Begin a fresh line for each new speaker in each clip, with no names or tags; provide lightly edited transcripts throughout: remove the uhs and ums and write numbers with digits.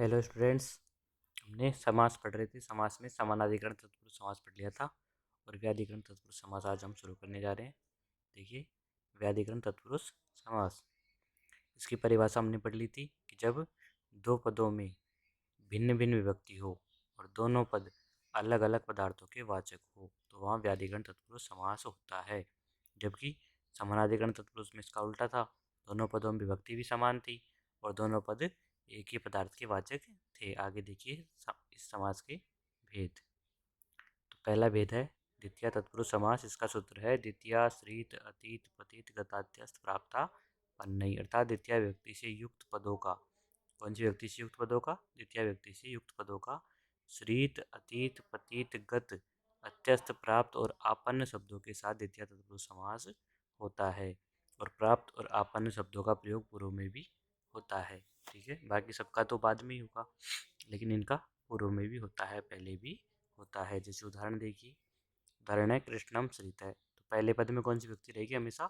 Hello students. हमने समास पढ़ रहे थे। समास में समानाधिकरण तत्पुरुष समास पढ़ लिया था और व्याधिकरण तत्पुरुष समास आज हम शुरू करने जा रहे हैं। देखिए, व्याधिकरण तत्पुरुष समास, इसकी परिभाषा हमने पढ़ ली थी कि जब दो पदों में भिन्न भिन्न विभक्ति हो और दोनों पद अलग अलग पदार्थों के वाचक हो तो वहाँ व्याधिकरण तत्पुरुष समास होता है। जबकि समानाधिकरण तत्पुरुष में इसका उल्टा था, दोनों पदों में विभक्ति भी समान थी और दोनों पद एक ही पदार्थ के वाचक थे। आगे देखिए इस समास के भेद। तो पहला भेद है द्वितीय तत्पुरुष समास। इसका सूत्र है द्वितीया श्रित अतीत पतित गताध्यस्थ प्राप्ता पन्नई, अर्थात द्वितीय व्यक्ति से युक्त पदों का, कौन सी व्यक्ति से युक्त पदों का? द्वितीय व्यक्ति से युक्त पदों का श्रित अतीत पतित गत अत्यस्त प्राप्त और आपन्न शब्दों के साथ द्वितीय तत्पुरुष समास होता है। और प्राप्त और आपन्न शब्दों का प्रयोग पूर्व में भी होता है। ठीक है, बाकी सबका तो बाद में ही होगा, लेकिन इनका पूर्व में भी होता है, पहले भी होता है। जैसे उदाहरण देखिए, उदाहरण है कृष्णम श्रित है, तो पहले पद में कौन सी विभक्ति रहेगी? हमेशा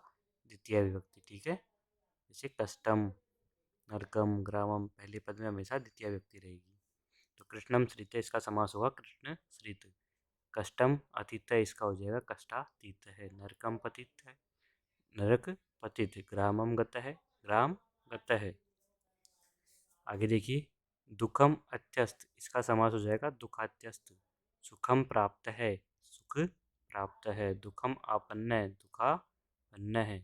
द्वितीय विभक्ति। ठीक है, जैसे कष्टम नरकम ग्रामम, पहले पद में हमेशा द्वितीय विभक्ति रहेगी। तो कृष्णम श्रित, इसका समास होगा कृष्ण श्रित। कष्टम अतीत है, इसका हो जाएगा कष्टातीत है। नरकम पतित है, नरक पतित। ग्रामम गत है, ग्राम गत है। आगे देखिए, दुखम अत्यस्त, इसका समास हो जाएगा दुखात्यस्त। सुखम प्राप्त है, सुख प्राप्त है। दुखम आपन्न है, दुखापन्न है।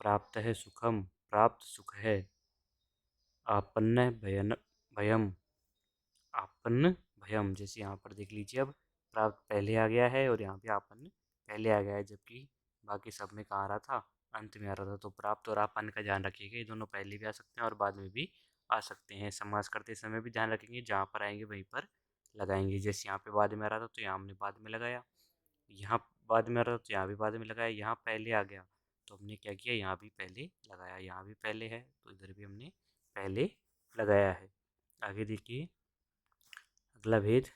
प्राप्त है सुखम, प्राप्त सुख है। आपन्न भयन भयम, आपन्न भयम। जैसे यहाँ पर देख लीजिए, अब प्राप्त पहले आ गया है और यहाँ पे आपन्न पहले आ गया है, जबकि बाकी सब में कहाँ आ रहा था? अंत में आ रहा था। तो प्राप्त और आपन्न का ध्यान रखिएगा, ये दोनों पहले भी आ सकते हैं और बाद में भी आ सकते हैं। समास करते समय भी ध्यान रखेंगे, जहाँ पर आएंगे वहीं पर लगाएंगे। जैसे यहाँ पे बाद में आ रहा था तो यहाँ हमने बाद में लगाया, यहाँ बाद में आ रहा था तो यहाँ भी बाद में लगाया। यहाँ पहले आ गया तो हमने क्या किया? यहाँ भी पहले लगाया। यहाँ भी पहले है तो इधर भी हमने पहले लगाया है। आगे देखिए, अगला भेद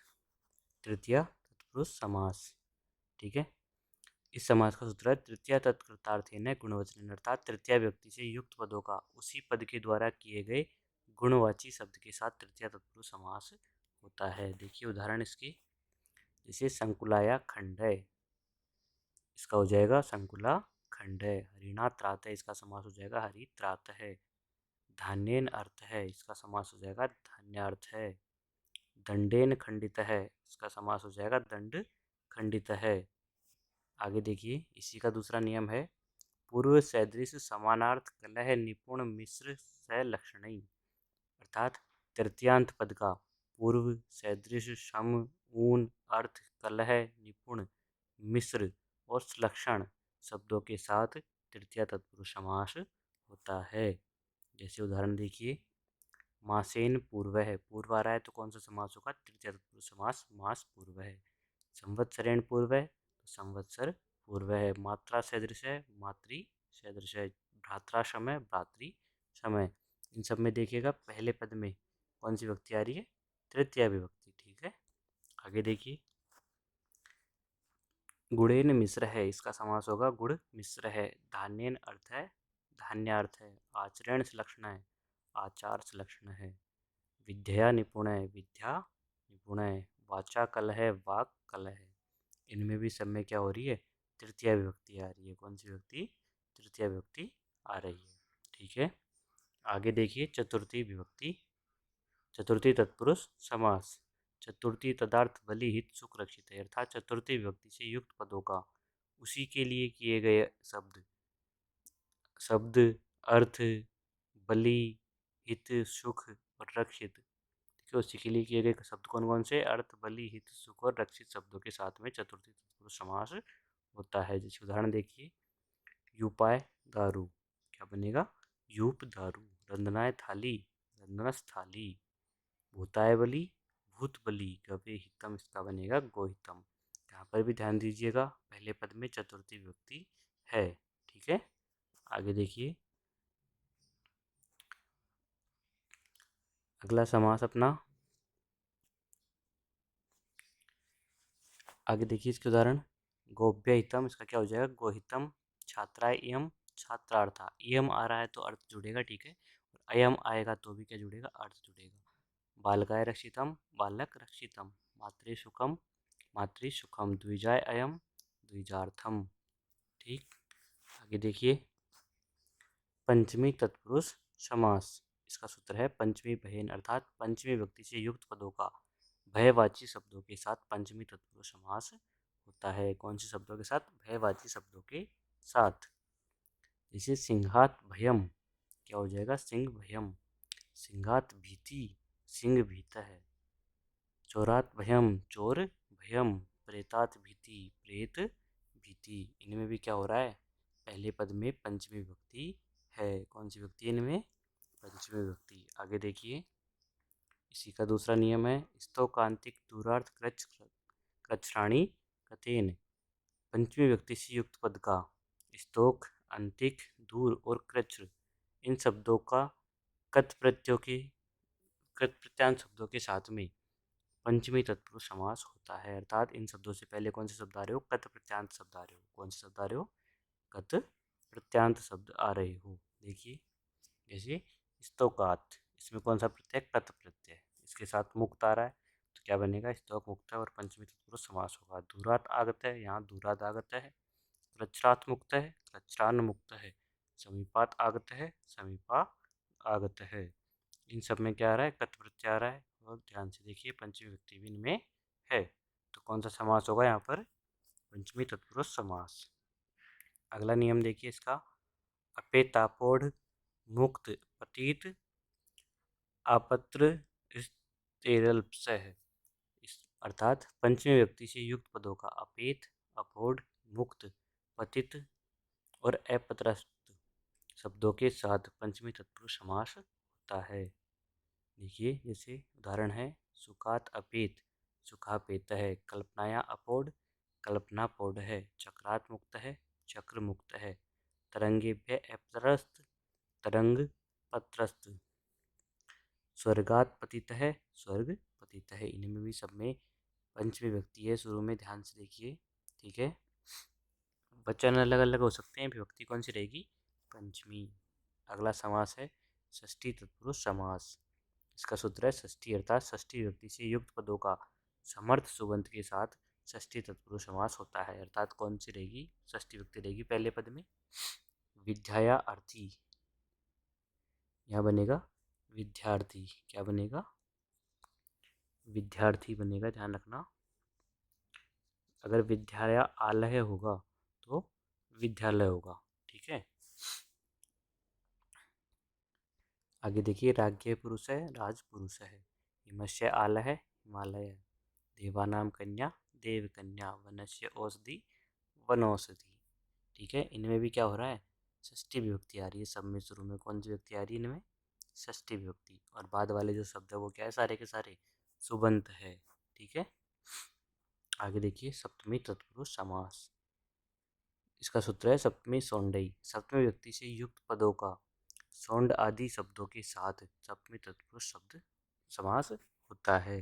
तृतीय तत्पुरुष समास। ठीक है, इस समास का सूत्र है तृतीय तत्कृतार्थेन गुणवचन, अर्थात तृतीय व्यक्ति से युक्त पदों का उसी पद के द्वारा किए गए गुणवाची शब्द के साथ तृतीय तत्पुरुष समास होता है। देखिए उदाहरण इसके, जैसे संकुलाया खंड है, इसका हो जाएगा संकुला खंड है। हरिणा त्रात है, इसका समास हो जाएगा हरि त्रात है। धान्यन अर्थ है, इसका समास हो जाएगा धान्य अर्थ है। दंडेन खंडित है, इसका समास हो जाएगा दंड खंडित है। आगे देखिए, इसी का दूसरा नियम है पूर्व सदृश समानार्थ कलह निपुण मिश्र स लक्षणी, अर्थात तृतीयांत पद का पूर्व सदृश सम ऊन अर्थ कलह निपुण मिश्र और लक्षण शब्दों के साथ तृतीय तत्पुरुष समास होता है। जैसे उदाहरण देखिए, मासेन पूर्व है, पूर्व आ रहा है तो कौन सा समास होगा? तृतीय तत्पुरुष समास, मास पूर्व है। संवत्सरेण पूर्व है तो संवत्सर पूर्व है। मात्रा सदृश है, मातृ सदृश है। भ्रात्राश्रम है, भ्रातृ समय। इन सब में देखिएगा पहले पद में कौन सी विभक्ति आ रही है? तृतीय विभक्ति। ठीक है, आगे देखिए, गुड़ेन मिश्र है, इसका समास होगा गुड़ मिश्र है। धान्यन अर्थ है, धान्य अर्थ है। आचरण से लक्षण है, आचार से लक्षण है। विद्या निपुण है, विद्या निपुण है। वाचा कल है, वाक कल है। इनमें भी सब में क्या हो रही है? तृतीय विभक्ति आ रही है। कौन सी विभक्ति? तृतीय विभक्ति आ रही है। ठीक है, आगे देखिए चतुर्थी विभक्ति, चतुर्थी तत्पुरुष समास। चतुर्थी तदार्थ बलि हित सुख रक्षित है, अर्थात चतुर्थी विभक्ति से युक्त पदों का उसी के लिए किए गए शब्द शब्द अर्थ बलि हित सुख और रक्षित, ठीक है, उसी के लिए किए गए शब्द कौन कौन से? अर्थ बलि हित सुख और रक्षित शब्दों के साथ में चतुर्थी तत्पुरुष समास होता है। जैसे उदाहरण देखिए, यूपाय दारू, क्या बनेगा? यूप दारू। रंधनाय थाली, रंधनस थाली। भूताय बलि, भूत बलि। गवे हितम, इसका बनेगा गोहितम। यहाँ पर भी ध्यान दीजिएगा, पहले पद में चतुर्थी विभक्ति है। ठीक है, आगे देखिए, अगला समास अपना, आगे देखिए इसके उदाहरण, गोप्य हितम, इसका क्या हो जाएगा? गोहितम। छात्राय इयम, छात्रार्था। इयम आ रहा है तो अर्थ जुड़ेगा, ठीक है, और अयम आएगा तो भी क्या जुड़ेगा? अर्थ जुड़ेगा। बालकाय रक्षितम, बालक रक्षितम। मातृसुखम, मातृसुखम। द्विजाय अयम, द्विजार्थम। ठीक। आगे देखिए, पंचमी तत्पुरुष समास। इसका सूत्र है पंचमी बहन अर्थात पंचमी व्यक्ति से युक्त पदों का भयवाची शब्दों के साथ पंचमी तत्पुरुष समास होता है। कौन से शब्दों के साथ? भयवाची शब्दों के साथ। जैसे सिंहात भयम, क्या हो जाएगा? सिंह भयम। सिंहात भीति, सिंह भीत है। चोरात भयम, चोर भयम। प्रेतात भीति, प्रेत भीति। इनमें भी क्या हो रहा है? पहले पद में पंचमी विभक्ति है। कौन सी विभक्ति है इनमें? पंचमी विभक्ति। आगे देखिए, इसी का दूसरा नियम है स्तोकांतिक दूरार्थ कृच्छ्राणी कथेन। पंचमी व्यक्ति से युक्त पद का स्तोक, अंतिक, दूर और कृच्छ इन शब्दों का कत प्रत्ययों के कृत प्रत्यांत शब्दों के साथ में पंचमी तत्पुरुष समास होता है। अर्थात इन शब्दों से पहले कौन से शब्द आ रहे हो? कत प्रत्यांत शब्द आ रहे हो। कौन से शब्द आ रहे हो? कत प्रत्यांत शब्द आ रहे हो। देखिए, जैसे स्तोकात, इसमें कौन सा प्रत्यय? कत प्रत्यय। इसके साथ मुक्त आ रहा है तो क्या बनेगा? स्तोक मुक्त है और पंचमी तत्पुरुष समास होगा। दूरात आगत है, यहाँ दूरात आगत है। कृच्छ्रात मुक्त है, कृच्छ्रान मुक्त है। समीपात आगत है, समीपा आगत है। इन सब में क्या आ रहा है? कत प्रत्यय आ रहा है। और ध्यान से देखिए, पंचमी विभक्ति भी इनमें है। तो कौन सा समास होगा यहाँ पर? पंचमी तत्पुरुष समास। अगला नियम देखिए इसका, अपेतापोढ़ मुक्त पतित आपत्र स्तेरल्पसः। अर्थात पंचमी व्यक्ति से युक्त पदों का अपेत, अपोढ़, मुक्त, पतित और अपत्रस्त शब्दों के साथ पंचमी तत्पुरुष समास होता है। देखिए, जैसे उदाहरण है सुखात अपेत, सुखापेत है। कल्पनाया अपोढ़, कल्पनापोढ़ है। चक्रात मुक्त है, चक्र मुक्त है। तरंगेभ्य अपत्रस्त, तरंग पत्रस्त। स्वर्गात पतित है, स्वर्ग पतित है। इनमें भी सब में पंचमी व्यक्ति है शुरू में, ध्यान से देखिए। ठीक है, वचन अलग अलग हो सकते हैं, विभक्ति कौन सी रहेगी? पंचमी। अगला समास है षष्ठी तत्पुरुष समास। इसका सूत्र है षष्ठी अर्थात षष्ठी व्यक्ति से युक्त पदों का समर्थ सुबंत के साथ षष्ठी तत्पुरुष समास होता है। अर्थात कौन सी रहेगी? षष्ठी व्यक्ति रहेगी पहले पद में। विद्याया अर्थी, यहाँ बनेगा विद्यार्थी। क्या बनेगा? विद्यार्थी बनेगा, ध्यान रखना। अगर विद्याया आलय होगा तो विद्यालय होगा। ठीक है, आगे देखिए, राज्य पुरुष है, राज पुरुष है। हिमस्य आल है, हिमालय है। देवानाम कन्या, देव कन्या। वनस्य औषधि, वनौषधि। ठीक है, इनमें भी क्या हो रहा है? षष्ठी विभक्ति आ रही है सब में। शुरू में कौन सी विभक्ति आ रही है इनमें? षष्ठी विभक्ति। और बाद वाले जो शब्द है वो क्या है? सारे के सारे सुबंत है। ठीक है, आगे देखिए, सप्तमी तत्पुरुष समास। इसका सूत्र है सप्तमी सौंडई। सप्तमी व्यक्ति से युक्त पदों का सौंड आदि शब्दों के साथ सप्तमी तत्पुरुष शब्द समास होता है।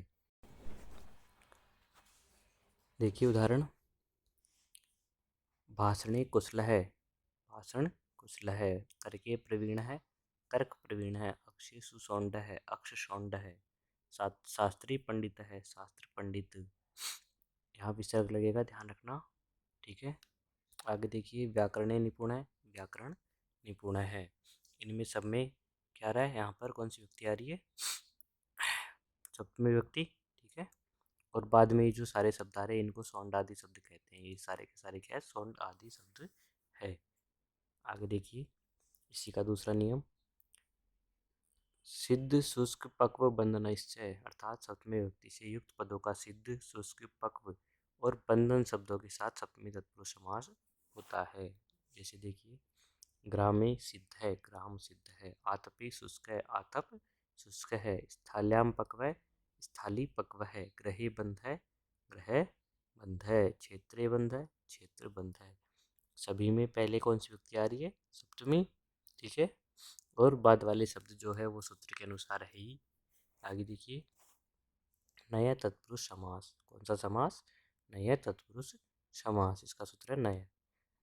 देखिए उदाहरण, भाषणे कुशल है, भाषण कुशल है। तर्के प्रवीण है, तर्क प्रवीण है। अक्षय सुसौंड है, अक्ष सौंड है। शास्त्री पंडित है, शास्त्र पंडित। यहाँ विसर्ग लगेगा, ध्यान रखना। ठीक है, आगे देखिए, व्याकरण निपुण है, व्याकरण निपुण है। इनमें सब में क्या रहा है? यहाँ पर कौन सी व्यक्ति आ रही है? सप्तमी व्यक्ति। ठीक है, और बाद में ये जो सारे शब्द आ रहे हैं इनको सौंड आदि शब्द कहते हैं। ये सारे के सारे क्या है? सौंड आदि शब्द है। आगे देखिए, इसी का दूसरा नियम, सिद्ध शुष्क पक्व बंधन निश्चय। अर्थात सप्तमी व्यक्ति से युक्त पदों का सिद्ध, शुष्क, पक्व और बंधन शब्दों के साथ सप्तमी तत्पुरुष समास होता है। जैसे देखिए, ग्रामे सिद्ध है, ग्राम सिद्ध है। आतपी शुष्क है, आतप शुष्क है। स्थाल्याम पक्व है, स्थाली पक्व है। ग्रहे बंध है, ग्रह बंध है। क्षेत्रे बंध है, क्षेत्र बंध है। सभी में पहले कौन सी व्यक्ति आ रही है? सप्तमी। ठीक है, और बाद वाले शब्द जो है वो सूत्र के अनुसार है ही। आगे देखिए, नया तत्पुरुष समास। कौन सा समास? नया तत्पुरुष समास। इसका सूत्र है नया।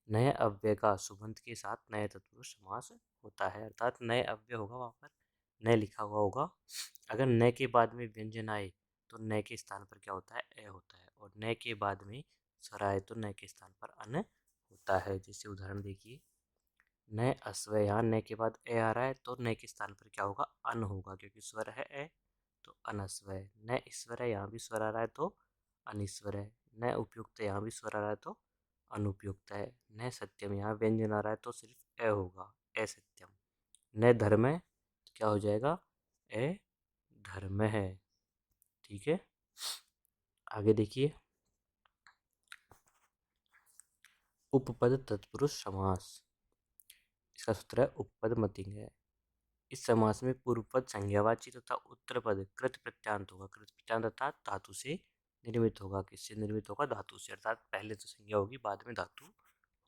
नए अव्यय का सुबंत के साथ नए तत्पुरुष समास होता है। अर्थात नए अव्यय होगा, वहाँ पर नए लिखा हुआ होगा अगर न के बाद में व्यंजन आए तो न के स्थान पर क्या होता है, ए होता है, और न के बाद में स्वर आए तो न के स्थान पर अन होता है। जैसे उदाहरण देखिए, न अस्व, यहाँ न के बाद ए आ रहा है तो न के स्थान पर क्या होगा, अन होगा, क्योंकि स्वर है ए तो अनस्व है। न ईश्वर है, यहाँ भी स्वर आ रहा है तो अनिश्वर है। न उपयुक्त है, यहाँ भी स्वर आ रहा है तो अनुपयुक्त है। न सत्यम, यहाँ व्यंजन आ रहा है तो सिर्फ ए होगा, ए सत्यम। न धर्म है तो क्या हो जाएगा, ए धर्म है। ठीक है, आगे देखिए, उपपद तत्पुरुष समास। इसका सूत्र है उपपद मतिंग है। इस समास में पूर्व पद संज्ञावाची तथा उत्तर पद कृत प्रत्यांत होगा। कृत प्रत्यांत अर्थात धातु से निर्मित होगा। किससे निर्मित होगा, धातु से, अर्थात पहले तो संज्ञा होगी बाद में धातु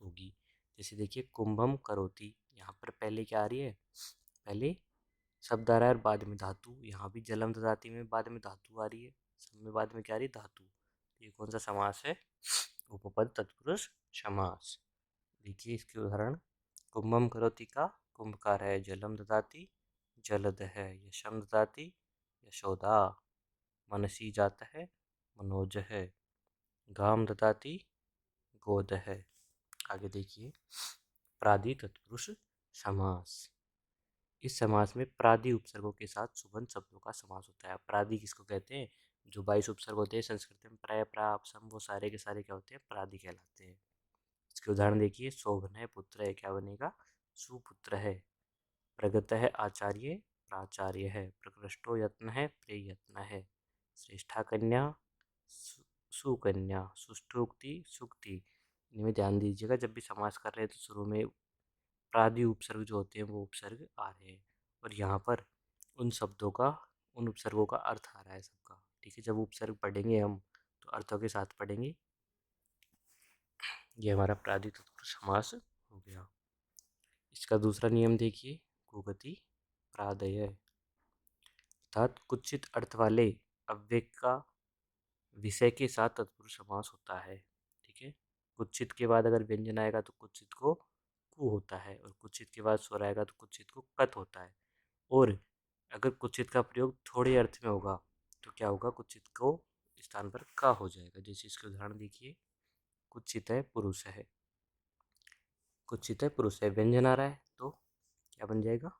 होगी। जैसे देखिए, कुंभम करोति, यहाँ पर पहले क्या आ रही है, पहले शब्द आ रहा है और बाद में धातु। यहाँ भी जलम ददाति में बाद में धातु आ रही है, सब में बाद में क्या आ रही है, धातु। ये कौन सा समास है, उपपद तत्पुरुष समास। देखिए इसके उदाहरण, कुंभम करोति का कुंभकार है, जलम ददाति जलद है, यशम ददाति यशोदा, मनसी जाता है मनोज है, गाम ददाति गोद है। आगे देखिए, प्रादि तत्पुरुष समास। इस समास में प्रादि उपसर्गों के साथ सुबंत शब्दों का समास होता है। प्रादि किसको कहते हैं, जो 22 उपसर्ग होते हैं संस्कृत में, प्राय प्राप सम, वो सारे के सारे क्या होते हैं, प्रादि कहलाते हैं। इसके उदाहरण देखिए, शोभन है पुत्र है, क्या बनेगा, सुपुत्र है। प्रगत है आचार्य, प्राचार्य है। प्रकृष्टो यत्न है, प्रयत्न है। श्रेष्ठा कन्या, सुकन्या। सुष्ठुक्ति, सुक्ति। इनमें ध्यान दीजिएगा, जब भी समास कर रहे हैं तो शुरू में प्रादि उपसर्ग जो होते हैं वो उपसर्ग आ रहे हैं, और यहाँ पर उन शब्दों का, उन उपसर्गों का अर्थ आ रहा है सबका। ठीक है, जब उपसर्ग पढ़ेंगे हम तो अर्थों के साथ पढ़ेंगे। ये हमारा प्रादि तत्पुरुष समास हो गया। इसका दूसरा नियम देखिए, कुगति प्रादय, अर्थात कुचित अर्थ वाले अव्यय का विषय के साथ तत्पुरुष समास होता है। ठीक है, कुचित के बाद अगर व्यंजन आएगा तो कुचित को कु होता है, और कुचित के बाद स्वर आएगा तो कुचित को कत होता है। और अगर कुचित का प्रयोग थोड़े अर्थ में होगा तो क्या होगा, कुचित को स्थान पर का हो जाएगा। जैसे इसके उदाहरण देखिए, कुचित है पुरुष है, कुचित है पुरुष है, व्यंजन आ रहा है तो क्या बन जाएगा,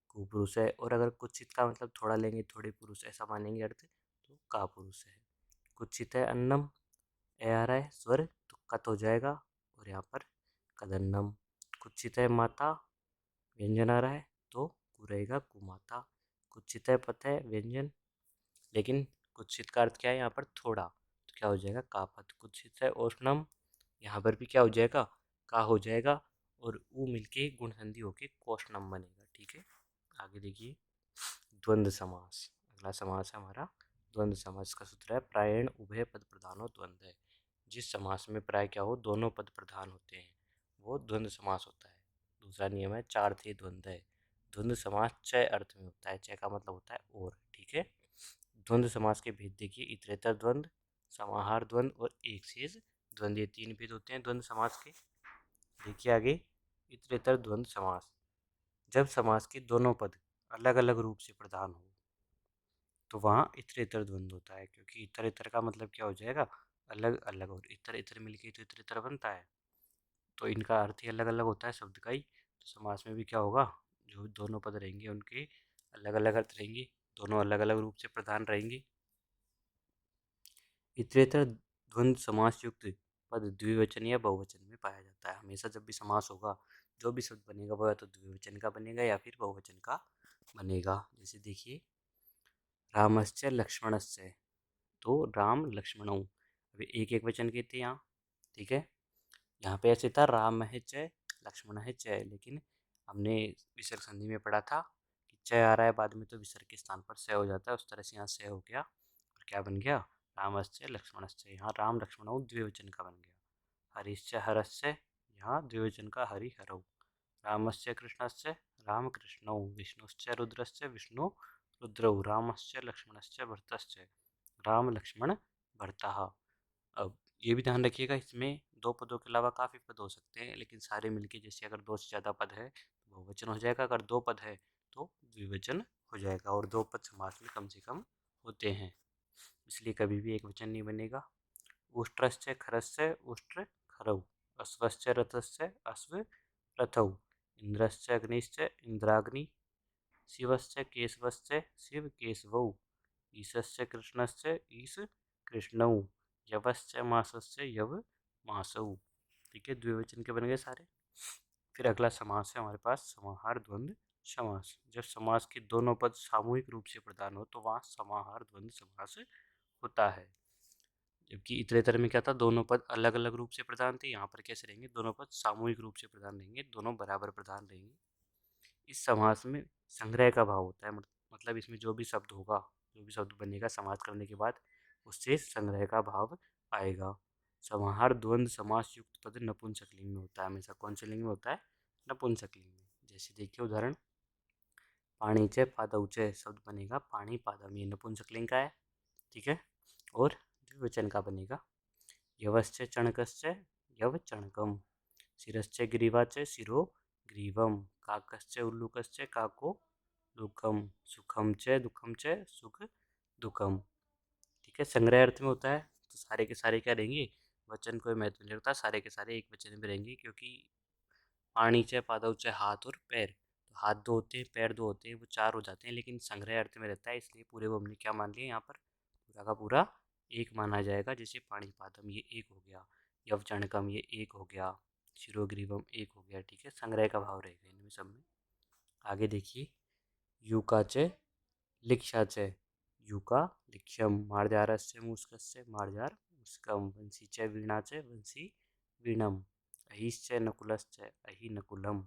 कुपुरुष है। और अगर कुचित का मतलब थोड़ा लेंगे, थोड़े पुरुष ऐसा मानेंगे अर्थ, तो का पुरुष है। कुचित है अन्नम, ए आ रहा है स्वर तो कत हो जाएगा, और यहाँ पर कदन्नम। कुचित है माता, व्यंजन आ रहा है तो कु रहेगा कुमाता। कुचित है पथ है व्यंजन, लेकिन कुचित का अर्थ क्या है यहाँ पर, थोड़ा, तो क्या हो जाएगा, कापत। कुचित है औष्णम, यहाँ पर भी क्या हो जाएगा, का हो जाएगा, और ऊ मिलके गुण संधि होके कोष्णम बनेगा। ठीक है, आगे देखिए, द्वंद्व समास। अगला समास है हमारा द्वंद्व समास। का सूत्र है, प्रायण उभय पद प्रधानो द्वंद्व है। जिस समास में प्राय क्या हो, दोनों पद प्रधान होते हैं, वो द्वंद्व समास होता है। दूसरा नियम है, चार थे द्वंद्व है। द्वंद्व समास चय अर्थ में होता है, चय का मतलब होता है और। ठीक है, द्वंद्व समास के भेद देखिए, इतरेतर द्वंद्व, समाहार द्वंद्व और एक शेष द्वंद्व, ये तीन भेद होते हैं द्वंद्व समास के। देखिए आगे, इतरेतर द्वंद्व समास, जब समास के दोनों पद अलग अलग रूप से प्रधान हो तो वहाँ इतरेतर द्वंद्व होता है, क्योंकि इतर इतर का मतलब क्या हो जाएगा, अलग अलग, और इतर इतर मिलके तो इतरेतर बनता है, तो इनका अर्थ ही अलग अलग होता है शब्द का ही। तो समास में भी क्या होगा, जो दोनों पद रहेंगे उनके अलग अलग अर्थ रहेंगे, दोनों अलग अलग रूप से प्रधान रहेंगे। इतरेतर द्वंद्व समास युक्त पद द्विवचन या बहुवचन में पाया जाता है। हमेशा जब भी समास होगा, जो भी शब्द बनेगा वो या तो द्विवचन का बनेगा या फिर बहुवचन का बनेगा। जैसे देखिए, रामश्च लक्ष्मणश्च, तो राम लक्ष्मणौ, अभी एक एक वचन के थे यहाँ। ठीक है, यहाँ पे ऐसे था राम है च लक्ष्मण है च, लेकिन हमने विसर्ग संधि में पढ़ा था कि च आ रहा है बाद में तो विसर्ग के स्थान पर से हो जाता है, उस तरह से यहाँ से हो गया, और क्या बन गया, रामश्च लक्ष्मणश्च। यहाँ राम लक्ष्मणौ द्विवचन का बन गया। हरिश्च हरश्च, यहाँ द्विवचन का हरि हरौ। रामश्च कृष्णश्च, राम कृष्णौ। विष्णुश्च रुद्रश्च, विष्णु रुद्रौ। रामश्च लक्ष्मणश्च भरतश्च, राम लक्ष्मण भरतः। अब ये भी ध्यान रखिएगा, इसमें दो पदों के अलावा काफ़ी पद हो सकते हैं, लेकिन सारे मिलके, जैसे अगर दो से ज़्यादा पद है तो बहुवचन हो जाएगा, अगर दो पद है तो द्विवचन हो जाएगा, और दो पद समास में कम से कम होते हैं, इसलिए कभी भी एक वचन नहीं बनेगा। उष्ट्रश्च खरश्च उष्ट्र खरौ, अश्वश्च रथश्च अश्व रथौ, इंद्रश्च अग्निश्च इंद्राग्नि, शिवश्च केशवश्च शिव केशवौ, ईशश्च कृष्णश्च ईश कृष्णौ, यवश्च मासश्च यव मासौ। ठीक है, द्विवचन के बन गए सारे। फिर अगला समास है हमारे पास समाहार द्वंद्व समास। जब समास के दोनों पद सामूहिक रूप से प्रदान हो तो वहाँ समाहार द्वंद्व समास होता है। जबकि इतरेतर में क्या था, दोनों पद अलग अलग रूप से प्रदान थे, यहाँ पर कैसे रहेंगे, दोनों पद सामूहिक रूप से प्रदान रहेंगे, दोनों बराबर प्रदान रहेंगे। इस समास में संग्रह का भाव होता है, मतलब इसमें जो भी शब्द होगा, जो भी शब्द बनेगा समास करने के बाद, उससे संग्रह का भाव आएगा। समाहार द्वंद्व समास युक्त पद नपुंसकलिंग में होता है हमेशा। कौन से लिंग में होता है? नपुंसकलिंग में। जैसे देखिए उदाहरण, पाणिचे पादौचे शब्द बनेगा पाणी पादम, ये नपुंसकलिंग का है। ठीक है, और द्विवचन का बनेगा यवश्च चणकश्च यव चणकम, शिरश्च ग्रीवाच शिरो ग्रीवम, काकश्च उल्लूकश्च काको लुकम, सुखम च दुखम च सुख दुखम। ठीक है, संग्रह अर्थ में होता है, तो सारे के सारे क्या रहेंगे, वचन कोई महत्व नहीं रखता, सारे के सारे एक वचन में रहेंगे, क्योंकि पाणी च पादव च हाथ और पैर, तो हाथ दो होते हैं, पैर दो होते हैं, वो चार हो जाते हैं, लेकिन संग्रह अर्थ में रहता है, इसलिए पूरे वो हमने क्या मान लिया यहाँ पर, पूरा का पूरा एक माना जाएगा। जैसे पाणी पादम ये एक हो गया, यव चणकम ये एक हो गया, शिरोग्रीवम एक हो गया। ठीक है, संग्रह का भाव रहेगा इनमें सब में। आगे देखिए, युका च लिक्षा च, युका लिक्षम, मार्जारस्य मूस्कस्य मार्जार मूस्कम, वंशी च वीणा च वंशी वीणम, अहिश्च नकुलश्च अहि नकुलम,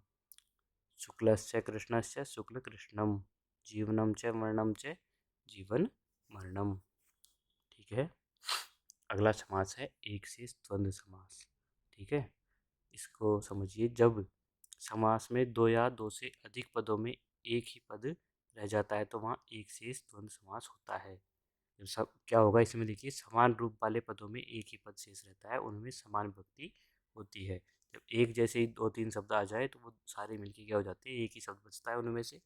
शुक्लस्य कृष्णस्य शुक्ल कृष्णम, जीवनम च मरणम च जीवन मरणम। ठीक है, अगला समास है एक से द्वंद्व समास। ठीक है, इसको समझिए, जब समास में दो या दो से अधिक पदों में एक ही पद रह जाता है तो वहाँ एक से द्वंद्व समास होता है। जब सब क्या होगा इसमें, देखिए समान रूप वाले पदों में एक ही पद शेष रहता है, उनमें समान विभक्ति होती है। जब एक जैसे ही दो तीन शब्द आ जाए तो वो सारे मिलके क्या हो जाते हैं, एक ही शब्द बचता है उनमें से।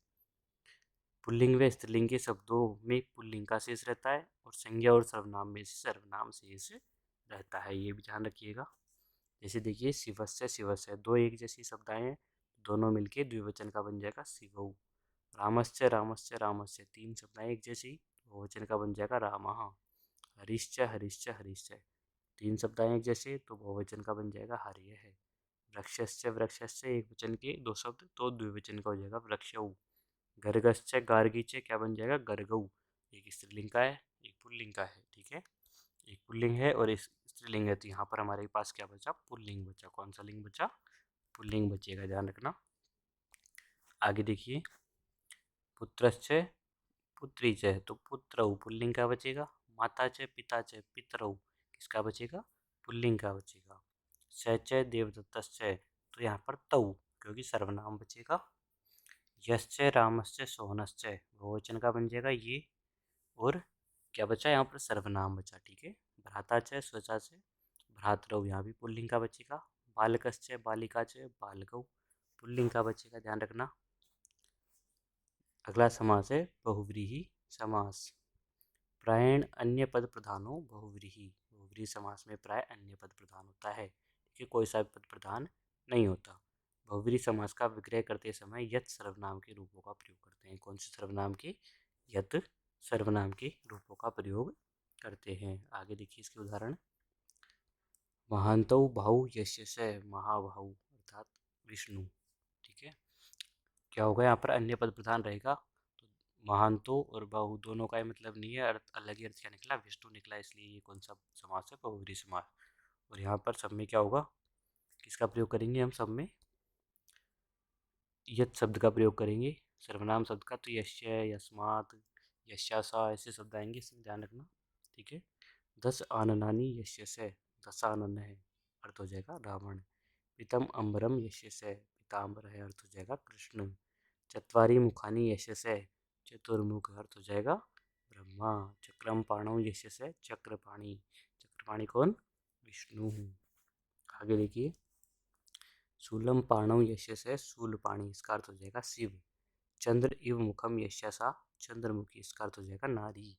पुल्लिंग व स्त्रीलिंग के शब्दों में पुल्लिंग का शेष रहता है, और संज्ञा और सर्वनाम में सर्वनाम शेष रहता है, ये भी ध्यान रखिएगा। जैसे देखिए, शिवस्य शिवस्य, दो एक जैसी शब्द आए हैं, दोनों मिलके द्विवचन का बन जाएगा शिवौ। रामस्य रामस्य रामस्य, तीन शब्द आए एक जैसी, बहुवचन का बन जाएगा रामः। हरिश्च हरिश्च हरिश्च, तीन शब्द आए एक जैसे, तो बहुवचन का बन जाएगा हर्यः। वृक्षस्य वृक्षस्य, एक वचन के दो शब्द, तो द्विवचन का हो जाएगा वृक्षौ। गर्गश्च गार्गी च, क्या बन जाएगा गर्गौ, एक स्त्रीलिंग का है एक पुल्लिंग का है। ठीक है, एक पुल्लिंग है और एक स्त्रीलिंग है, तो यहाँ पर हमारे पास क्या बचा, पुल्लिंग बचा। कौन सा लिंग बचा, पुल्लिंग बचेगा, ध्यान रखना। आगे देखिए, पुत्रश्च पुत्री च, तो पुत्रौ पुल्लिंग का बचेगा। माता च पिता च पितरौ, किसका बचेगा, पुल्लिंग का बचेगा। स च देवदत्तश्च, तो यहाँ पर तौ, क्योंकि सर्वनाम बचेगा। यश्च रामश्च सोहनश्च, बहुवचन का बन जाएगा ये, और क्या बचा यहाँ पर, सर्वनाम बचा। ठीक है, भ्राता च स्वचा च भ्रातरौ, यहाँ भी पुल्लिंग का बचेगा। बालकश्च बालिका च बालकौ, पुल्लिंग का बचेगा, ध्यान रखना। अगला समास है बहुव्रीहि समास। प्रायण अन्य पद प्रधानो बहुव्रीहि, बहुव्रीहि समास में प्राय अन्य पद प्रधान होता है, ठीक है, कोई सा पद प्रधान नहीं होता। बहुव्रीहि समास का विग्रह करते समय यत सर्वनाम के रूपों का प्रयोग करते हैं। कौन से सर्वनाम के, यत सर्वनाम के रूपों का प्रयोग करते हैं। आगे देखिए इसके उदाहरण, महांतौ भाऊ यस्य स, महाभाऊ अर्थात विष्णु। ठीक है, क्या होगा यहाँ पर, अन्य पद प्रधान रहेगा, तो महांतो और बाहु दोनों का मतलब नहीं है, अर्थ अलग ही अर्थ क्या निकला, विष्णु निकला, इसलिए ये कौन सा समास है, बहुव्रीहि समास। और यहाँ पर सब में क्या होगा, किसका प्रयोग करेंगे हम, सब में यत शब्द का प्रयोग करेंगे, सर्वनाम शब्द का, तो यश्य यस्मात् यस्यासा ऐसे शब्द आएंगे, इसमें ध्यान रखना। ठीक है, 10 आननानि यस्य से, 10 आनन है, अर्थ हो जाएगा रावण। पीतम अम्बरम यस्य से, पीताम्बर है, अर्थ हो जाएगा कृष्ण। चत्वारि मुखानि यस्य से, चतुर्मुख, अर्थ हो जाएगा ब्रह्मा। चक्रम पाणौ यस्य से, चक्रपाणि, चक्रपाणि कौन, विष्णु। आगे देखिए, शूलम पाणौ यस्य से, शूलपाणि, इसका अर्थ हो जाएगा शिव। चंद्र इव मुखम यस्य सा चंद्रमुखी, इसका अर्थ हो जाएगा नारी।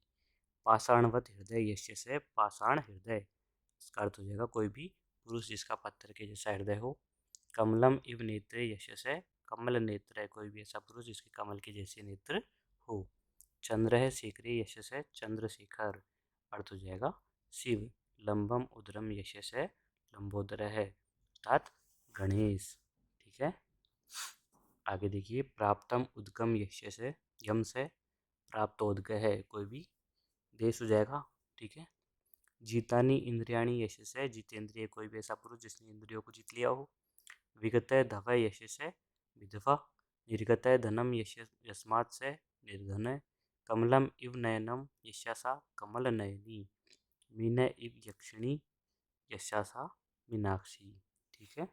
पाषाणवत हृदय यस्य से पाषाण हृदय, इसका अर्थ हो जाएगा कोई भी पुरुष जिसका पत्थर के जैसा हृदय हो। कमलम इव नेत्रे यश से कमल नेत्र है कोई भी ऐसा पुरुष जिसके कमल के जैसे नेत्र हो। चंद्र है शेखरी यश से चंद्रशेखर, अर्थ हो जाएगा शिव। लंबम उदरम यश से लंबोदर है अर्थात गणेश। ठीक है, आगे देखिए प्राप्तम उद्गम यश से यम से प्राप्त उद्ग है कोई भी देश हो जाएगा। ठीक है, जीतानी इंद्रियाणी यश से जितेंद्रिय कोई भी ऐसा पुरुष जिसने इंद्रियों को जीत लिया हो। विगतय धव यश से विधवा। निर्गतय धनम यश यस्मात् से निर्धन है। कमलम इव नयनम यशासा कमल नयनी। मीनय इव यक्षिणी यशासा मीनाक्षी। ठीक है,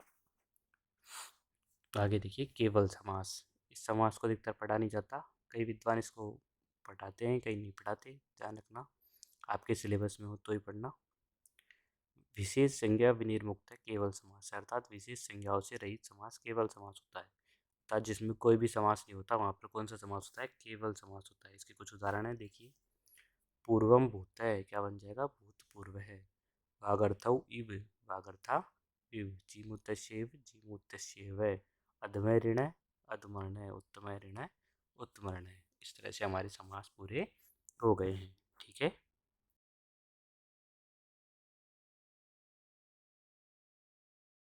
तो आगे देखिए केवल समास। इस समास को अधिकतर पढ़ा नहीं जाता, कई विद्वान इसको पढ़ाते हैं कई नहीं पढ़ाते, ध्यान रखना आपके सिलेबस में हो तो ही पढ़ना। विशेष संज्ञा विनिर्मुक्त है केवल समास है, अर्थात विशेष संज्ञाओं से रहित समास केवल समास होता है। अर्थात जिसमें कोई भी समास नहीं होता वहाँ पर कौन सा समास होता है, केवल समास होता है। इसके कुछ उदाहरण है देखिए। पूर्वम भूत है, क्या बन जाएगा, भूतपूर्व है। वागर्थौ इव, वागर्था इव। जीमुतस्यैव, जीमुतस्यैव। अधमय ऋण है, अधमर्ण है। उत्तमय ऋण है, उत्तमर्ण है। इस तरह से हमारे समास पूरे हो गए हैं। ठीक है।